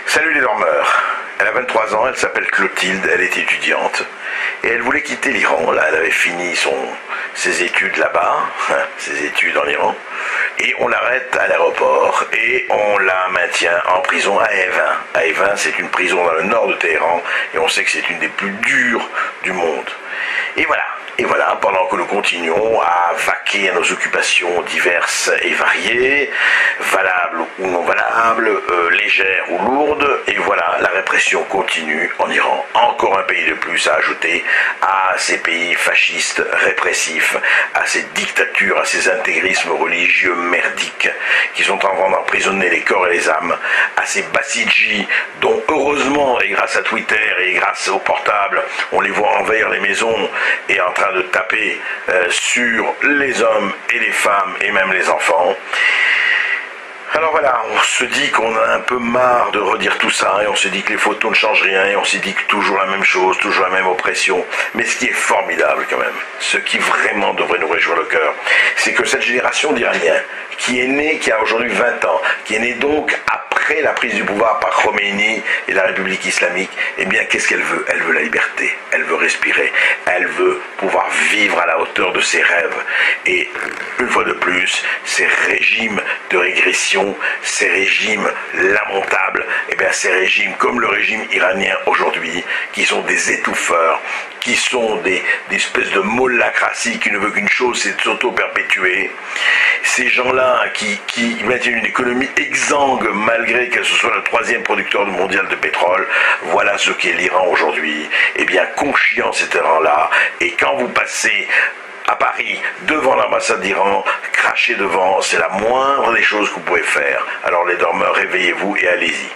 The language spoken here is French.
Salut les dormeurs. Elle a 23 ans, elle s'appelle Clotilde, elle est étudiante. Et elle voulait quitter l'Iran. Là, elle avait fini ses études là-bas, ses études en Iran. Et on l'arrête à l'aéroport et on la maintient en prison à Evin. À Evin, c'est une prison dans le nord de Téhéran. Et on sait que c'est une des plus dures du monde. Et voilà, pendant que nous continuons à vaquer à nos occupations diverses et variées, valables ou non valables, légères ou lourdes, et voilà, la répression continue en Iran. Encore un pays de plus à ajouter à ces pays fascistes, répressifs, à ces dictatures, à ces intégrismes religieux merdiques qui sont en train d'emprisonner les corps et les âmes, à ces Bassidji dont heureusement, et grâce à Twitter et grâce au portable, on les voit envahir les maisons et en train de taper sur les hommes et les femmes et même les enfants. Alors voilà, on se dit qu'on a un peu marre de redire tout ça et on se dit que les photos ne changent rien et on se dit que toujours la même chose, toujours la même oppression. Mais ce qui est formidable quand même, ce qui vraiment devrait nous réjouir le cœur, c'est que cette génération d'Iraniens qui est née, qui a aujourd'hui 20 ans, qui est née donc après la prise du pouvoir par Khomeini et la République islamique, eh bien qu'est-ce qu'elle veut? Elle veut la liberté, elle veut respirer, elle veut pouvoir vivre à la hauteur de ses rêves. Et une fois de plus, ces régimes de régression, ces régimes lamentables, eh bien ces régimes comme le régime iranien aujourd'hui, qui sont des étouffeurs, qui sont des espèces de mollacratie qui ne veut qu'une chose, c'est de s'auto-perpétuer. Ces gens-là qui maintiennent une économie exsangue malgré que ce soit le 3e producteur mondial de pétrole, voilà ce qu'est l'Iran aujourd'hui. Eh bien, conscient cet Iran-là, et quand vous passez à Paris, devant l'ambassade d'Iran, cracher devant, c'est la moindre des choses que vous pouvez faire. Alors les dormeurs, réveillez-vous et allez-y.